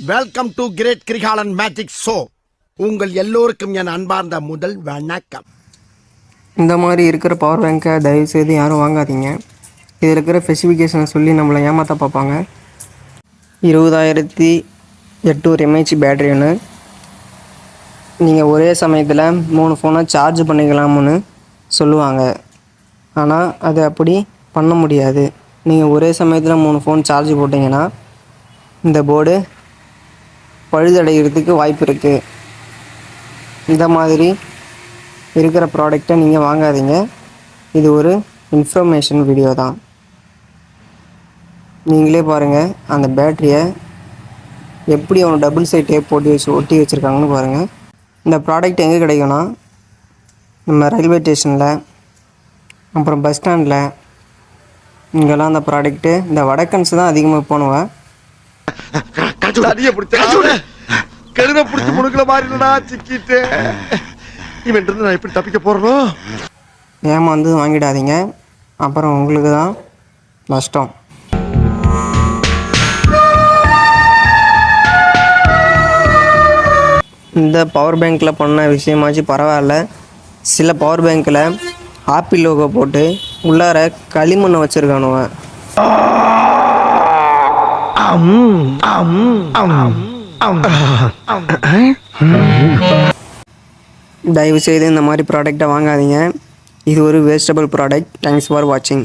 Welcome to great Grikalan magic show. உங்கள் எல்லோருக்கும் என் அன்பார்ந்த முதல் வணக்கம். இந்த மாதிரி இருக்கிற பவர் பேங்க்கை தயவுசெய்து யாரும் வாங்காதீங்க. இதில் இருக்கிற ஸ்பெசிஃபிகேஷனை சொல்லி நம்மளை ஏமாற்ற பார்ப்பாங்க. 20,800 mAh பேட்டரின்னு நீங்கள் ஒரே சமயத்தில் 3 ஃபோனை சார்ஜ் பண்ணிக்கலாம்னு சொல்லுவாங்க. ஆனால் அது அப்படி பண்ண முடியாது. நீங்கள் ஒரே சமயத்தில் 3 ஃபோன் சார்ஜ் போட்டிங்கன்னா இந்த போர்டு பழுதடைகிறதுக்கு வாய்ப்பு இருக்குது. இந்த மாதிரி இருக்கிற ப்ராடக்டை நீங்கள் வாங்காதீங்க. இது ஒரு இன்ஃபர்மேஷன் வீடியோ தான். நீங்களே பாருங்கள் அந்த பேட்டரியை எப்படி அவங்க டபுள் சைட் டேப் ஒட்டி வச்சுருக்காங்கன்னு பாருங்கள். இந்த ப்ராடக்ட் எங்கே கிடைக்கும்னா நம்ம ரயில்வே ஸ்டேஷனில், அப்புறம் பஸ் ஸ்டாண்டில், இங்கெல்லாம் அந்த ப்ராடக்ட்டு இந்த வடக்கன்ஸ் தான் அதிகமாக போனுவேன். கழுத பிடிச்சி முடுக்கல மாறினா சிக்கிட்டு இவன் நான் எப்படி தப்பிக்க போறோம். ஏமாந்து வாங்கிடாதீங்க, அப்புறம் உங்களுக்கு தான் நஷ்டம். இந்த பவர் பேங்க்கில் பண்ண விஷயமாச்சு பரவாயில்ல. சில பவர் பேங்க்கில் ஆப்பிள் லோகோ போட்டு உள்ளார களிமண்ணை வச்சுருக்கானுவன். தயவுசெய்து இந்த மாதிரி ப்ராடக்டை வாங்காதீங்க. இது ஒரு வேஸ்டபிள் ப்ராடக்ட். தேங்க்ஸ் ஃபார் வாட்சிங்.